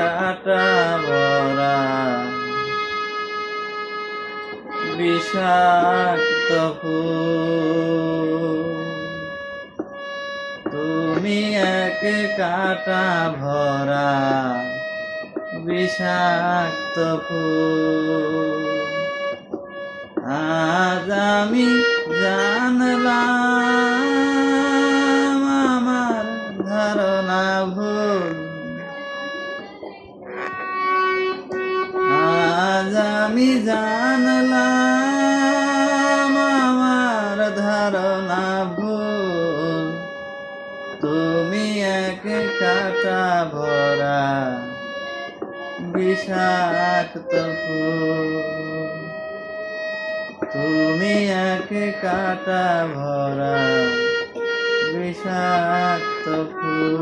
কাটা ভরা বিষাক্ত ফুল, তুমি এক কাটা ভরা বিষাক্ত ফুল। আজ আমি জানলাম আমার ধারণা ভুল, আজ আমি জানলাম আমার ধারণা ভুল, তুমি এক কাটা ভরা বিষাক্ত ফুল, তুমি এক কাটা ভরা বিষাক্ত ফুল।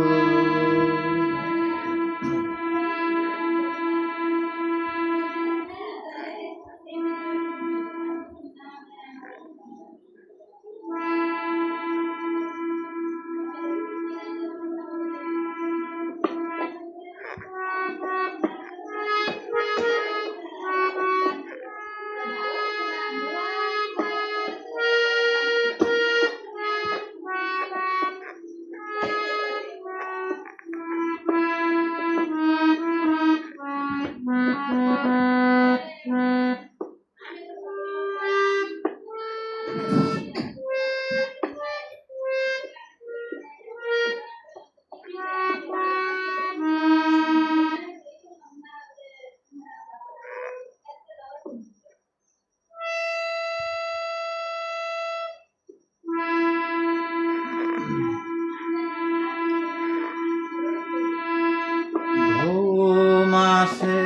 ঘুম আসে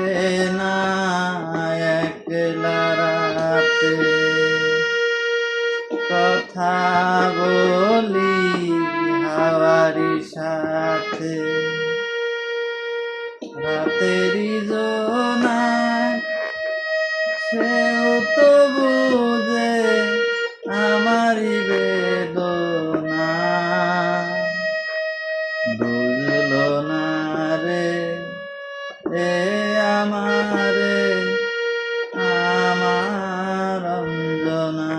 না একলা রাতে, কথা বলি হাওয়ারি সাথে, রাতেরই জোনাক সেও তো বুঝে আমারই বেদনা, বুঝলো না রে এ আমারে আমার অঞ্জনা,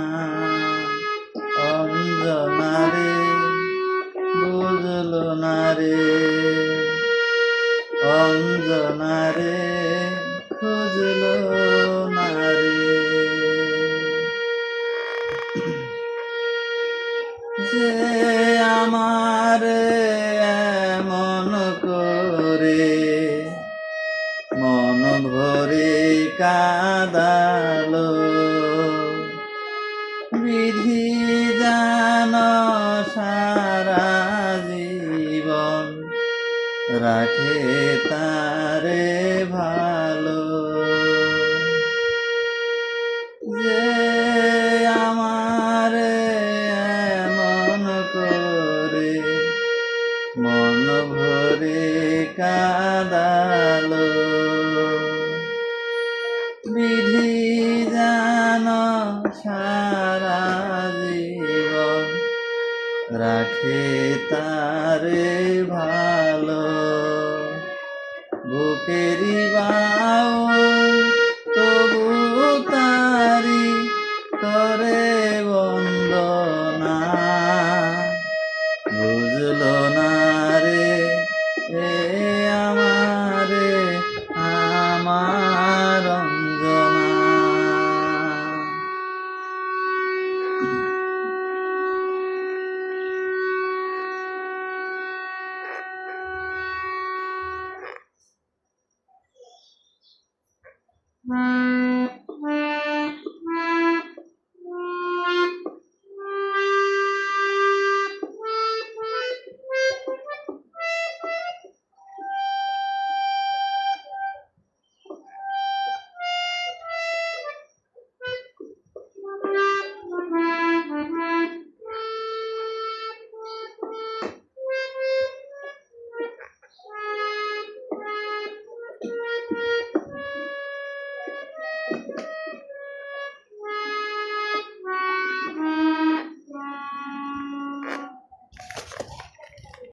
অঞ্জনা রে বুঝলো না রে, অঞ্জনা রে খুঁজলো না রে। যে আমার এমন করে মন ভরে কাঁদালো, বিধি জান সারা জীবন রাখে তারে ভালো, যে আমার এমন করে মন ভরে কাঁদালো, বিধি জান সারা জীবন রাখে তারে ভালো, বুকেরি বাউল